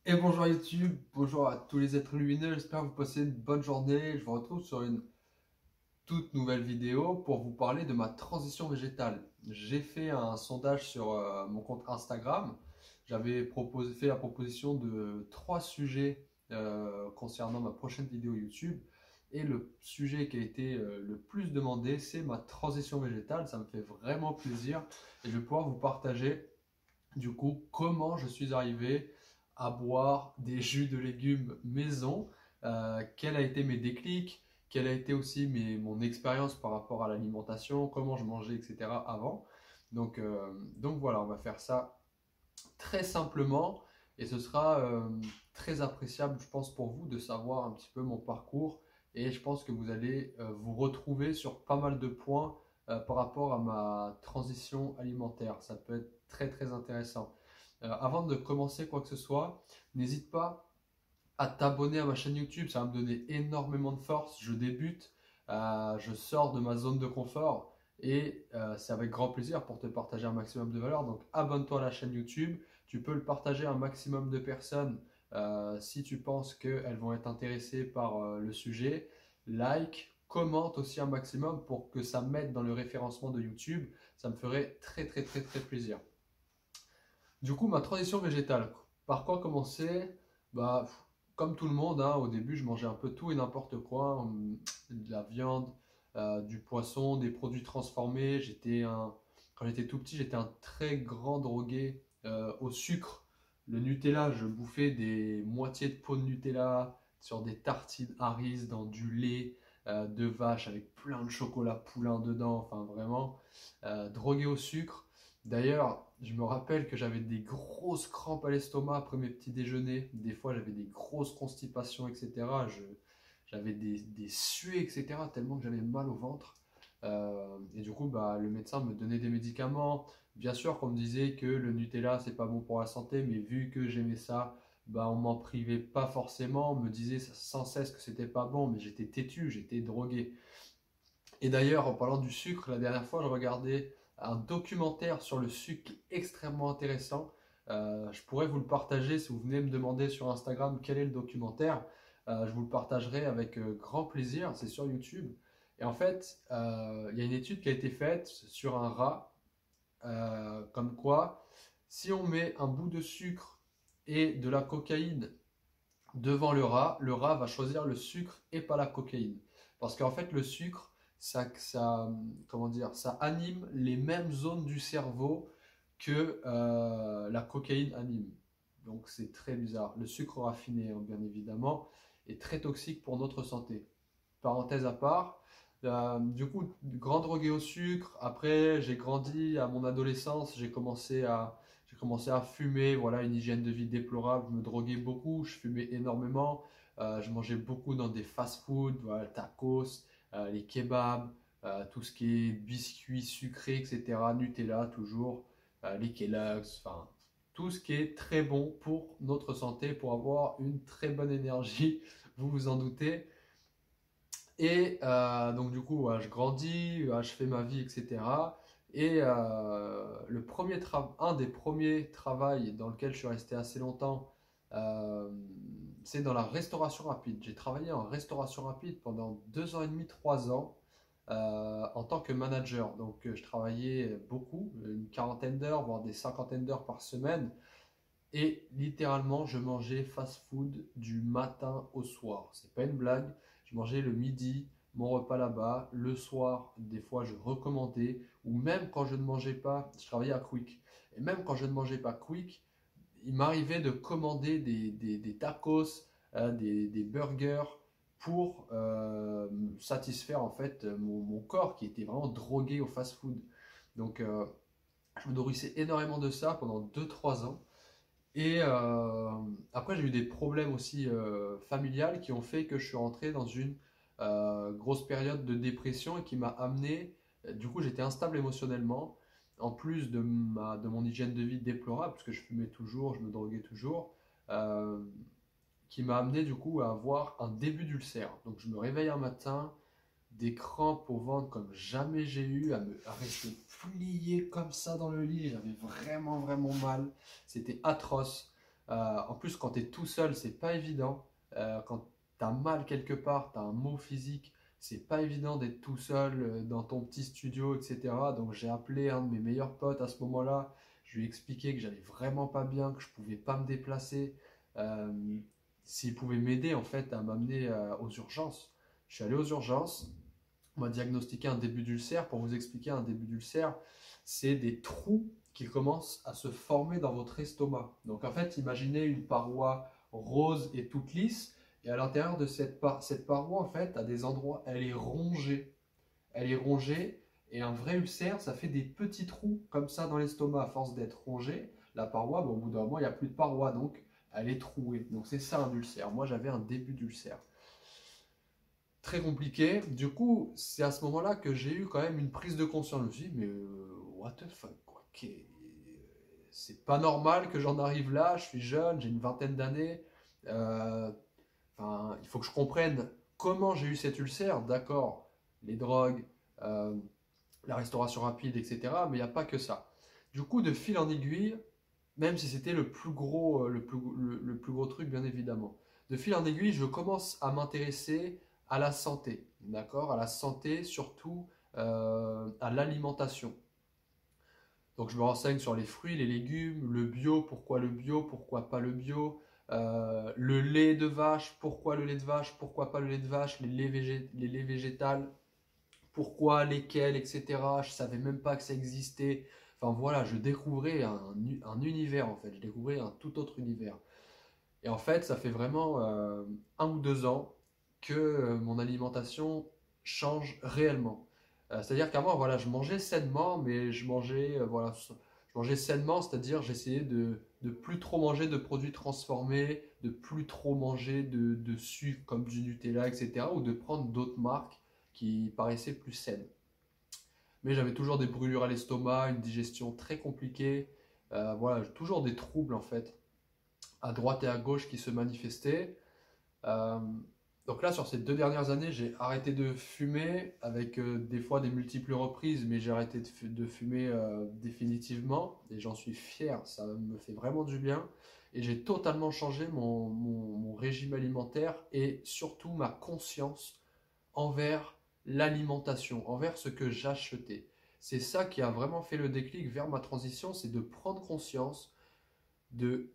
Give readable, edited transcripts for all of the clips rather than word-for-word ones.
Et bonjour YouTube, bonjour à tous les êtres lumineux, j'espère que vous passez une bonne journée. Je vous retrouve sur une toute nouvelle vidéo pour vous parler de ma transition végétale. J'ai fait un sondage sur mon compte Instagram. J'avais fait la proposition de 3 sujets concernant ma prochaine vidéo YouTube. Et le sujet qui a été le plus demandé, c'est ma transition végétale. Ça me fait vraiment plaisir et je vais pouvoir vous partager du coup, comment je suis arrivé à boire des jus de légumes maison, quel a été mes déclics, quelle a été aussi mon expérience par rapport à l'alimentation, comment je mangeais, etc. avant. Donc voilà, on va faire ça très simplement et ce sera très appréciable, je pense, pour vous de savoir un petit peu mon parcours et je pense que vous allez vous retrouver sur pas mal de points par rapport à ma transition alimentaire. Ça peut être très très intéressant. Avant de commencer quoi que ce soit, n'hésite pas à t'abonner à ma chaîne YouTube, ça va me donner énormément de force. Je débute, je sors de ma zone de confort et c'est avec grand plaisir pour te partager un maximum de valeur. Donc abonne-toi à la chaîne YouTube, tu peux le partager à un maximum de personnes si tu penses qu'elles vont être intéressées par le sujet. Like, commente aussi un maximum pour que ça m'aide dans le référencement de YouTube. Ça me ferait très très très très plaisir. Du coup, ma transition végétale. Par quoi commencer? Bah, comme tout le monde, hein, au début, je mangeais un peu tout et n'importe quoi, de la viande, du poisson, des produits transformés. Quand j'étais tout petit, j'étais un très grand drogué au sucre. Le Nutella, je bouffais des moitiés de pots de Nutella sur des tartines Harris dans du lait de vache avec plein de chocolat poulain dedans. Enfin, vraiment, drogué au sucre. D'ailleurs, je me rappelle que j'avais des grosses crampes à l'estomac après mes petits déjeuners. Des fois, j'avais des grosses constipations, etc. J'avais des suées, etc. Tellement que j'avais mal au ventre. Et du coup, bah, le médecin me donnait des médicaments. Bien sûr qu'on me disait que le Nutella, c'est pas bon pour la santé, mais vu que j'aimais ça, bah, on m'en privait pas forcément. On me disait sans cesse que c'était pas bon, mais j'étais têtu, j'étais drogué. Et d'ailleurs, en parlant du sucre, la dernière fois, je regardais un documentaire sur le sucre extrêmement intéressant. Je pourrais vous le partager si vous venez me demander sur Instagram quel est le documentaire. Je vous le partagerai avec grand plaisir. C'est sur YouTube. Et en fait, il y a une étude qui a été faite sur un rat, comme quoi, si on met un bout de sucre et de la cocaïne devant le rat va choisir le sucre et pas la cocaïne. Parce qu'en fait, le sucre, comment dire, ça anime les mêmes zones du cerveau que la cocaïne anime. Donc c'est très bizarre. Le sucre raffiné, hein, bien évidemment, est très toxique pour notre santé. Parenthèse à part. Du coup, grand drogué au sucre. Après, j'ai grandi à mon adolescence, j'ai commencé à fumer, voilà, une hygiène de vie déplorable. Je me droguais beaucoup, je fumais énormément. Je mangeais beaucoup dans des fast-food, voilà, tacos, les kebabs, tout ce qui est biscuits sucrés, etc. Nutella, toujours, les Kellogg's, enfin, tout ce qui est très bon pour notre santé, pour avoir une très bonne énergie, vous vous en doutez. Et donc du coup, ouais, je grandis, je fais ma vie, etc. Et un des premiers travails dans lequel je suis resté assez longtemps, euh, c'est dans la restauration rapide. J'ai travaillé en restauration rapide pendant 2 ans et demi, 3 ans en tant que manager. Donc je travaillais beaucoup, une quarantaine d'heures, voire des cinquantaines d'heures par semaine. Et littéralement, je mangeais fast-food du matin au soir. C'est pas une blague. Je mangeais le midi, mon repas là-bas. Le soir, des fois, je recommandais. Ou même quand je ne mangeais pas, je travaillais à Quick. Et même quand je ne mangeais pas Quick, il m'arrivait de commander des tacos, des burgers pour satisfaire en fait mon corps qui était vraiment drogué au fast-food. Donc, je me nourrissais énormément de ça pendant 2 3 ans. Et après, j'ai eu des problèmes aussi familiales qui ont fait que je suis rentré dans une grosse période de dépression et qui m'a amené, du coup, j'étais instable émotionnellement, en plus de mon hygiène de vie déplorable, parce que je fumais toujours, je me droguais toujours, euh, qui m'a amené du coup à avoir un début d'ulcère. Donc je me réveille un matin, des crampes au ventre comme jamais j'ai eu, à rester plié comme ça dans le lit. J'avais vraiment, vraiment mal. C'était atroce. En plus, quand tu es tout seul, c'est pas évident. Quand tu as mal quelque part, tu as un mot physique, c'est pas évident d'être tout seul dans ton petit studio, etc. Donc j'ai appelé un de mes meilleurs potes à ce moment-là. Je lui ai expliqué que j'allais vraiment pas bien, que je pouvais pas me déplacer. Euh, S'il pouvait m'aider en fait à m'amener aux urgences. Je suis allé aux urgences. On m'a diagnostiqué un début d'ulcère. Pour vous expliquer, un début d'ulcère, c'est des trous qui commencent à se former dans votre estomac. Donc en fait, imaginez une paroi rose et toute lisse, et à l'intérieur de cette paroi, en fait, à des endroits, elle est rongée. Elle est rongée, et un vrai ulcère, ça fait des petits trous comme ça dans l'estomac à force d'être rongée. La paroi, bon, au bout d'un moment, il n'y a plus de paroi, donc elle est trouée. Donc c'est ça un ulcère. Moi, j'avais un début d'ulcère très compliqué. Du coup, c'est à ce moment-là que j'ai eu quand même une prise de conscience. Je me suis dit, mais what the fuck, quoi. C'est pas normal que j'en arrive là. Je suis jeune, j'ai une vingtaine d'années. Euh, Enfin, il faut que je comprenne comment j'ai eu cet ulcère. D'accord, les drogues, euh, la restauration rapide, etc. Mais il n'y a pas que ça. Du coup, de fil en aiguille, même si c'était le plus gros, le plus gros truc, bien évidemment. De fil en aiguille, je commence à m'intéresser à la santé, d'accord? À la santé, surtout à l'alimentation. Donc je me renseigne sur les fruits, les légumes, le bio, pourquoi pas le bio, le lait de vache, pourquoi le lait de vache, pourquoi pas le lait de vache, les laits végétales, pourquoi, lesquels, etc. Je savais même pas que ça existait. Enfin voilà, je découvrais un univers en fait, je découvrais un tout autre univers. Et en fait, ça fait vraiment 1 ou 2 ans que mon alimentation change réellement. C'est-à-dire qu'avant, voilà, je mangeais sainement, mais je mangeais, voilà, je mangeais sainement, c'est-à-dire j'essayais de plus trop manger de produits transformés, de plus trop manger de sucre comme du Nutella, etc. ou de prendre d'autres marques qui paraissaient plus saines. Mais j'avais toujours des brûlures à l'estomac, une digestion très compliquée, voilà, toujours des troubles en fait à droite et à gauche qui se manifestaient. Euh, donc là, sur ces 2 dernières années, j'ai arrêté de fumer avec des fois des multiples reprises, mais j'ai arrêté de fumer définitivement et j'en suis fier. Ça me fait vraiment du bien. Et j'ai totalement changé mon régime alimentaire et surtout ma conscience envers l'alimentation, envers ce que j'achetais. C'est ça qui a vraiment fait le déclic vers ma transition, c'est de prendre conscience de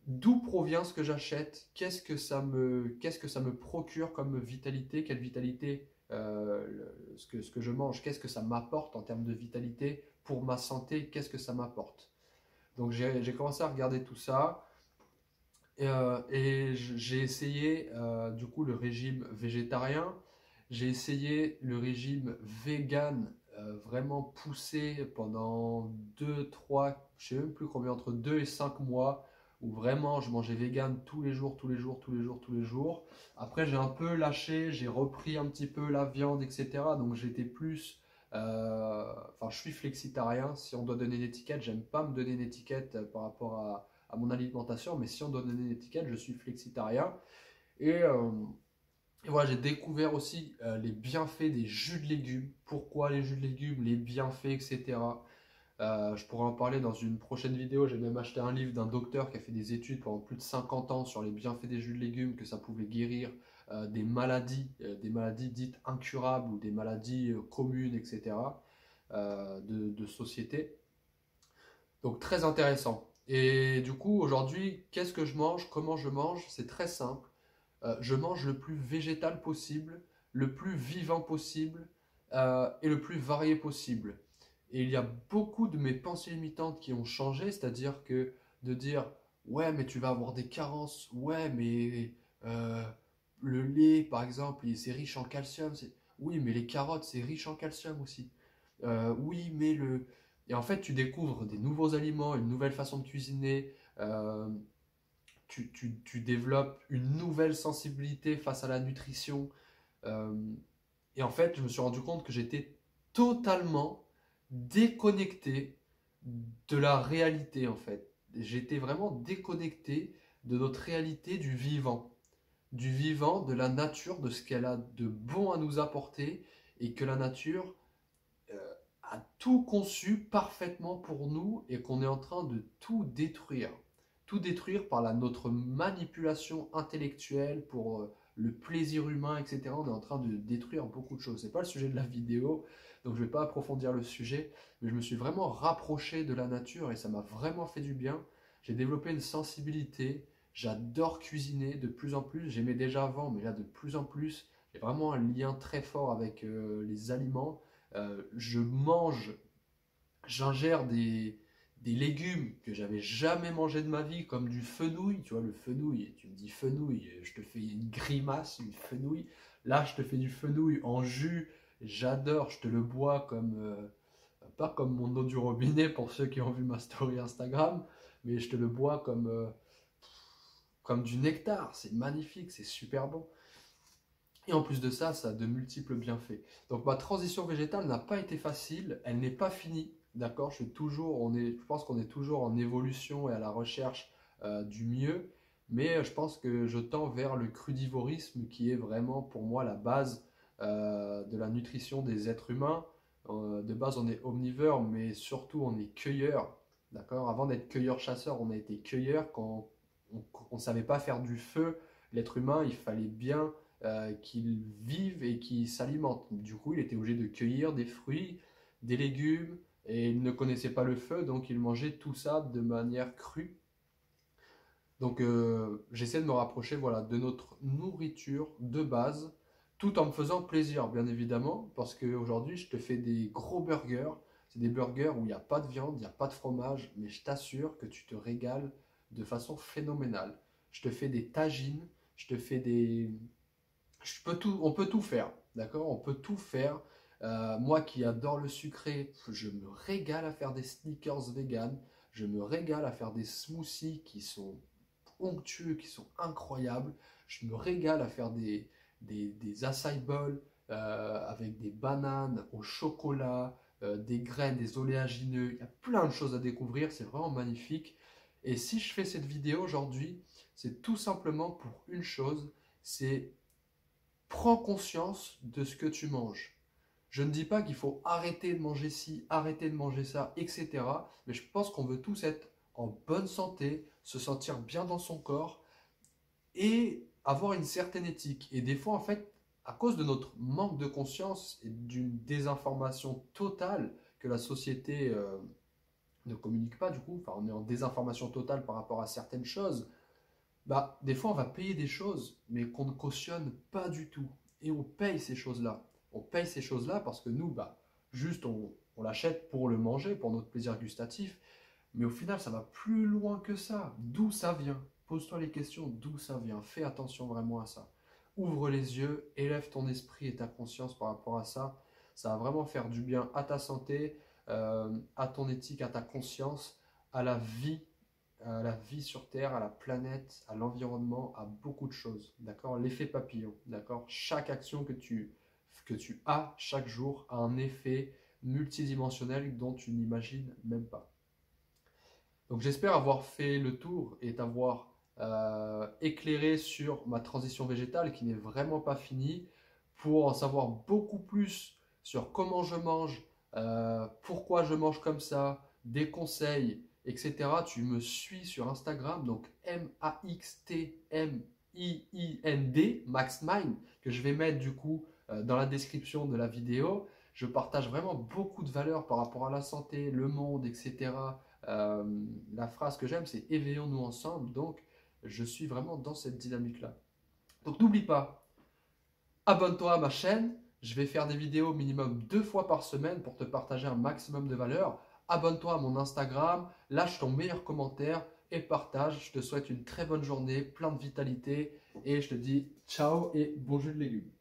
d'où provient ce que j'achète, qu'est-ce que ça me procure comme vitalité, quelle vitalité ce que je mange, qu'est-ce que ça m'apporte en termes de vitalité pour ma santé, qu'est-ce que ça m'apporte. Donc j'ai commencé à regarder tout ça et j'ai essayé du coup le régime végétarien, j'ai essayé le régime vegan vraiment poussé pendant 2 3 je sais même plus combien, entre 2 et 5 mois, où vraiment je mangeais vegan tous les jours, tous les jours, tous les jours, tous les jours. Après j'ai un peu lâché, j'ai repris un petit peu la viande, etc. Donc j'étais plus... Enfin je suis flexitarien, si on doit donner une étiquette, j'aime pas me donner une étiquette par rapport à mon alimentation, mais si on doit donner une étiquette, je suis flexitarien. Et, euh, et voilà, j'ai découvert aussi les bienfaits des jus de légumes. Pourquoi les jus de légumes, les bienfaits, etc. Je pourrais en parler dans une prochaine vidéo. J'ai même acheté un livre d'un docteur qui a fait des études pendant plus de 50 ans sur les bienfaits des jus de légumes, que ça pouvait guérir des maladies dites incurables ou des maladies communes, etc. De société. Donc très intéressant. Et du coup, aujourd'hui, qu'est-ce que je mange? Comment je mange? C'est très simple. Je mange le plus végétal possible, le plus vivant possible et le plus varié possible. Et il y a beaucoup de mes pensées limitantes qui ont changé, c'est-à-dire que de dire ouais mais tu vas avoir des carences, ouais mais euh, le lait par exemple c'est riche en calcium, oui mais les carottes c'est riche en calcium aussi. Oui mais le... Et en fait tu découvres des nouveaux aliments, une nouvelle façon de cuisiner, tu développes une nouvelle sensibilité face à la nutrition. Euh, et en fait, je me suis rendu compte que j'étais totalement déconnecté de la réalité, en fait. J'étais vraiment déconnecté de notre réalité du vivant, de la nature, de ce qu'elle a de bon à nous apporter, et que la nature a tout conçu parfaitement pour nous et qu'on est en train de tout détruire. tout détruire par notre manipulation intellectuelle pour le plaisir humain, etc. On est en train de détruire beaucoup de choses. Ce n'est pas le sujet de la vidéo, donc je ne vais pas approfondir le sujet, mais je me suis vraiment rapproché de la nature et ça m'a vraiment fait du bien. J'ai développé une sensibilité, j'adore cuisiner de plus en plus, j'aimais déjà avant, mais là de plus en plus, j'ai vraiment un lien très fort avec les aliments. J'ingère des légumes que j'avais jamais mangé de ma vie, comme du fenouil, tu vois, le fenouil, tu me dis fenouil, je te fais une grimace, une fenouil. Là, je te fais du fenouil en jus, j'adore, je te le bois comme, pas comme mon eau du robinet pour ceux qui ont vu ma story Instagram, mais je te le bois comme du nectar, c'est magnifique, c'est super bon. Et en plus de ça, ça a de multiples bienfaits. Donc ma transition végétale n'a pas été facile, elle n'est pas finie, d'accord? Je pense qu'on est toujours en évolution et à la recherche du mieux, mais je pense que je tends vers le crudivorisme qui est vraiment pour moi la base de la nutrition des êtres humains. De base, on est omnivore, mais surtout on est cueilleur, d'accord? Avant d'être cueilleur-chasseur, on a été cueilleur quand on ne savait pas faire du feu. L'être humain, il fallait bien qu'il vive et qu'il s'alimente. Du coup, il était obligé de cueillir des fruits, des légumes, et il ne connaissait pas le feu, donc il mangeait tout ça de manière crue. Donc j'essaie de me rapprocher voilà, de notre nourriture de base, tout en me faisant plaisir, bien évidemment, parce qu'aujourd'hui, je te fais des gros burgers. C'est des burgers où il n'y a pas de viande, il n'y a pas de fromage, mais je t'assure que tu te régales de façon phénoménale. Je te fais des tagines, je te fais des, on peut tout faire, d'accord? On peut tout faire. Moi qui adore le sucré, je me régale à faire des sneakers vegan. Je me régale à faire des smoothies qui sont onctueux, qui sont incroyables. Je me régale à faire des acai bowls avec des bananes au chocolat, des graines, des oléagineux. Il y a plein de choses à découvrir, c'est vraiment magnifique. Et si je fais cette vidéo aujourd'hui, c'est tout simplement pour une chose, c'est prends conscience de ce que tu manges. Je ne dis pas qu'il faut arrêter de manger ci, arrêter de manger ça, etc. Mais je pense qu'on veut tous être en bonne santé, se sentir bien dans son corps et avoir une certaine éthique. Et des fois, en fait, à cause de notre manque de conscience et d'une désinformation totale que la société ne communique pas, du coup, enfin, on est en désinformation totale par rapport à certaines choses, bah, des fois, on va payer des choses, mais qu'on ne cautionne pas du tout. Et on paye ces choses-là. On paye ces choses-là parce que nous, bah, juste, on l'achète pour le manger, pour notre plaisir gustatif. Mais au final, ça va plus loin que ça. D'où ça vient? Pose-toi les questions, d'où ça vient? Fais attention vraiment à ça. Ouvre les yeux, élève ton esprit et ta conscience par rapport à ça. Ça va vraiment faire du bien à ta santé, à ton éthique, à ta conscience, à la vie sur Terre, à la planète, à l'environnement, à beaucoup de choses. D'accord? L'effet papillon. D'accord? Chaque action que tu as chaque jour a un effet multidimensionnel dont tu n'imagines même pas. Donc j'espère avoir fait le tour et t'avoir éclairé sur ma transition végétale qui n'est vraiment pas finie. Pour en savoir beaucoup plus sur comment je mange, pourquoi je mange comme ça, des conseils, etc. Tu me suis sur Instagram, donc MAXTMIIND, MaxMind, que je vais mettre du coup dans la description de la vidéo. Je partage vraiment beaucoup de valeurs par rapport à la santé, le monde, etc. La phrase que j'aime, c'est éveillons-nous ensemble. Donc, je suis vraiment dans cette dynamique-là. Donc, n'oublie pas, abonne-toi à ma chaîne. Je vais faire des vidéos minimum 2 fois par semaine pour te partager un maximum de valeur. Abonne-toi à mon Instagram, lâche ton meilleur commentaire et partage. Je te souhaite une très bonne journée, plein de vitalité et je te dis ciao et bon jus de légumes.